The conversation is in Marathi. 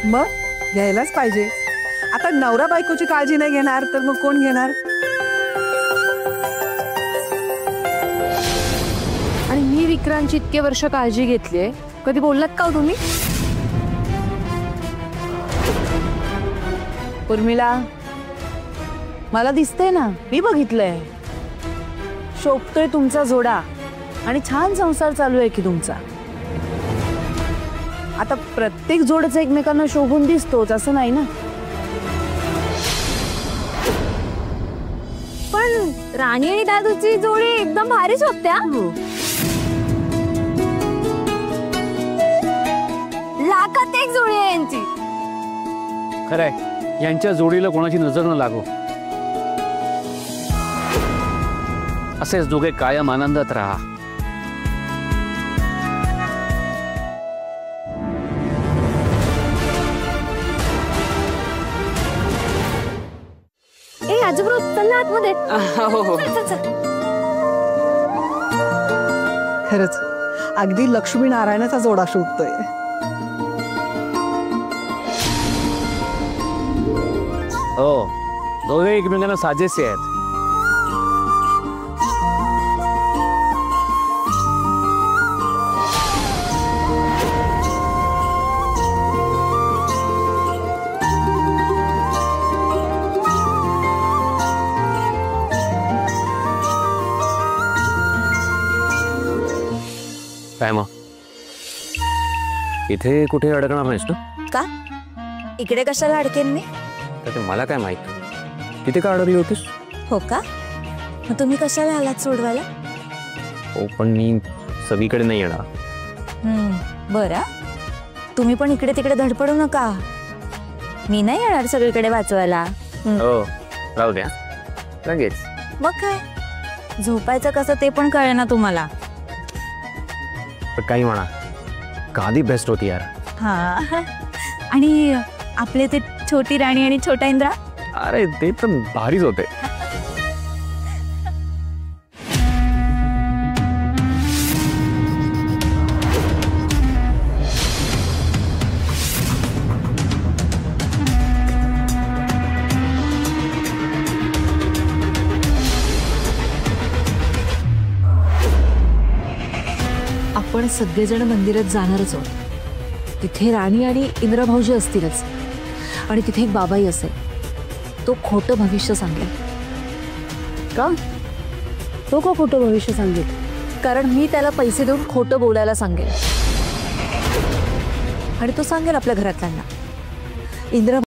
मग घ्यायलाच पाहिजे. आता नवरा बायकोची काळजी नाही घेणार तर मग कोण घेणार? आणि मी विक्रांतची इतके वर्ष काळजी घेतलीये, कधी बोललात का तुम्ही? उर्मिला, मला दिसतंय ना, मी बघितलंय, शोभतोय तुमचा जोडा आणि छान संसार चालू आहे की तुमचा. आता प्रत्येक जोडच एकमेकांना शोभून दिसतोच असं नाही ना. पण राणी आणि दादूची जोडी एकदम भारीच होत्या. लाखात एक जोडी आहे यांची. खरंय, यांच्या जोडीला कोणाची नजर न लागो. असेच दोघे कायम आनंदात राहा. ए आजूबाजू चल ना आतमध्ये. खरंच अगदी लक्ष्मी नारायणाचा जोडा शोधतोय. हो, दोघे एकमेकांना साजेसे आहेत. काय मग इथे कुठे अडकणार नाहीस ना? का इकडे कशाला अडकेन मी? तर मला काय माहित, तिथे का अडकली होतीस? हो का, मग तुम्ही कशाला आलात सोडवायला? हो, पण मी सगळीकडे नाही येणार. बरं, तुम्ही पण इकडे तिकडे धडपडू नका. मी नाही येणार सगळीकडे वाचवायला. हो, राहू द्या लगेच. मग काय, झोपायचं कसं ते पण कळेना तुम्हाला. काही म्हणा, गादी बेस्ट होती यार. हा, आणि आपले ते छोटी राणी आणि छोटा इंद्रा, अरे ते तर भारीच होते. आपण सगळेजण मंदिरात जाणारच आहोत. तिथे राणी आणि इंद्र भाऊजी असतीलच, आणि तिथे एक बाबाई असेल. तो खोटं भविष्य सांगेल. का? तो का खोटं भविष्य सांगेल? कारण मी त्याला पैसे देऊन खोटं बोलायला सांगेल, आणि तो सांगेल आपल्या घरातल्यांना इंद्र